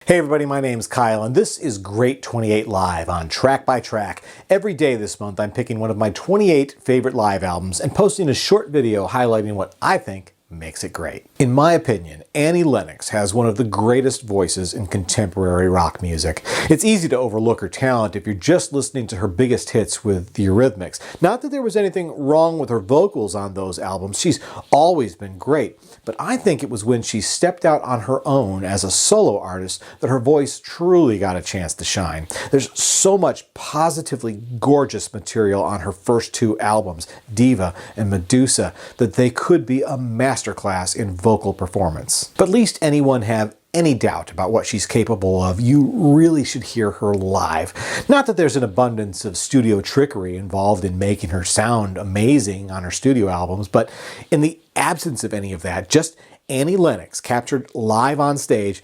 Hey everybody, my name's Kyle and this is Great 28 Live on Track by Track. Every day this month I'm picking one of my 28 favorite live albums and posting a short video highlighting what I think makes it great. In my opinion, Annie Lennox has one of the greatest voices in contemporary rock music. It's easy to overlook her talent if you're just listening to her biggest hits with the Eurythmics. Not that there was anything wrong with her vocals on those albums, she's always been great, but I think it was when she stepped out on her own as a solo artist that her voice truly got a chance to shine. There's so much positively gorgeous material on her first two albums, Diva and Medusa, that they could be a masterclass in vocal performance. But lest anyone have any doubt about what she's capable of, you really should hear her live. Not that there's an abundance of studio trickery involved in making her sound amazing on her studio albums, but in the absence of any of that, just Annie Lennox captured live on stage,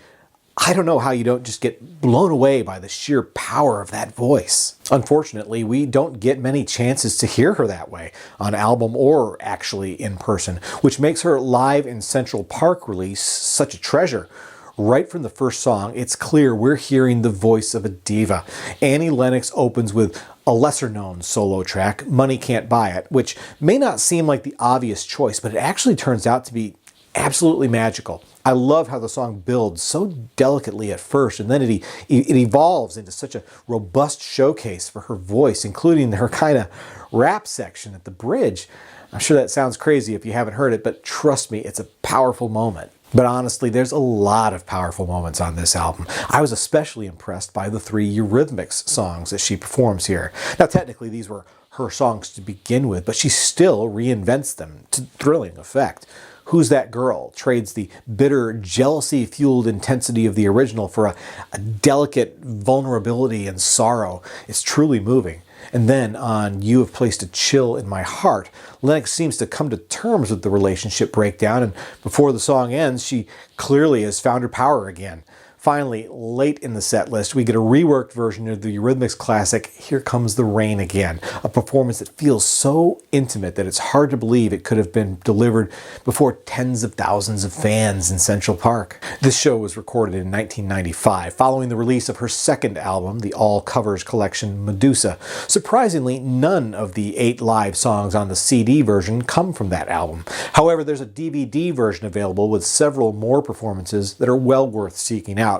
I don't know how you don't just get blown away by the sheer power of that voice. Unfortunately, we don't get many chances to hear her that way, on album or actually in person, which makes her live in Central Park release such a treasure. Right from the first song, it's clear we're hearing the voice of a diva. Annie Lennox opens with a lesser-known solo track, Money Can't Buy It, which may not seem like the obvious choice, but it actually turns out to be absolutely magical. I love how the song builds so delicately at first, and then it evolves into such a robust showcase for her voice, including her kind of rap section at the bridge. I'm sure that sounds crazy if you haven't heard it, but trust me, it's a powerful moment. But honestly, there's a lot of powerful moments on this album. I was especially impressed by the three Eurythmics songs that she performs here. Now, technically, these were her songs to begin with, but she still reinvents them to thrilling effect. Who's That Girl trades the bitter, jealousy-fueled intensity of the original for a delicate vulnerability and sorrow. It's truly moving. And then on You Have Placed a Chill in My Heart, Lennox seems to come to terms with the relationship breakdown, and before the song ends, she clearly has found her power again. Finally, late in the set list, we get a reworked version of the Eurythmics classic, Here Comes the Rain Again, a performance that feels so intimate that it's hard to believe it could have been delivered before tens of thousands of fans in Central Park. This show was recorded in 1995, following the release of her second album, the all-covers collection Medusa. Surprisingly, none of the 8 live songs on the CD version come from that album. However, there's a DVD version available with several more performances that are well worth seeking out.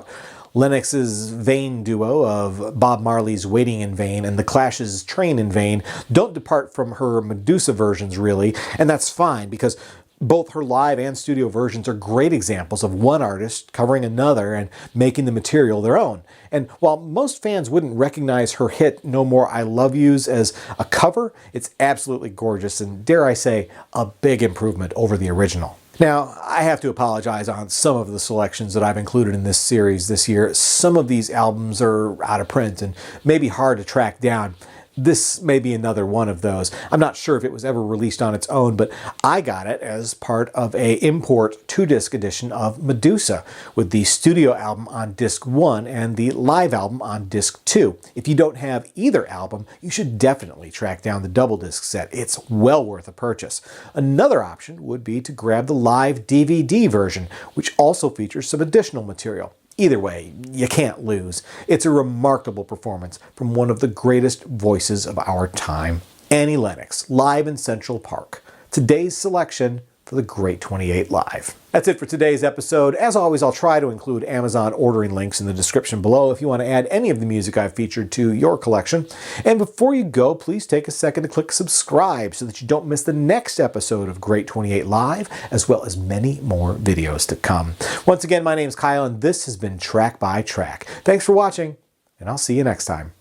Lennox's Vain duo of Bob Marley's Waiting in Vain and The Clash's Train in Vain don't depart from her Medusa versions really, and that's fine because both her live and studio versions are great examples of one artist covering another and making the material their own. And while most fans wouldn't recognize her hit No More I Love Yous as a cover, it's absolutely gorgeous and, dare I say, a big improvement over the original. Now, I have to apologize on some of the selections that I've included in this series this year. Some of these albums are out of print and may be hard to track down. This may be another one of those. I'm not sure if it was ever released on its own, but I got it as part of a import 2-disc edition of Medusa, with the studio album on disc 1 and the live album on disc 2. If you don't have either album, you should definitely track down the double disc set. It's well worth a purchase. Another option would be to grab the live DVD version, which also features some additional material. Either way, you can't lose. It's a remarkable performance from one of the greatest voices of our time, Annie Lennox, live in Central Park. Today's selection for the Great 28 Live. That's it for today's episode. As always, I'll try to include Amazon ordering links in the description below if you want to add any of the music I've featured to your collection. And before you go, please take a second to click subscribe so that you don't miss the next episode of Great 28 Live, as well as many more videos to come. Once again, my name's Kyle, and this has been Track by Track. Thanks for watching, and I'll see you next time.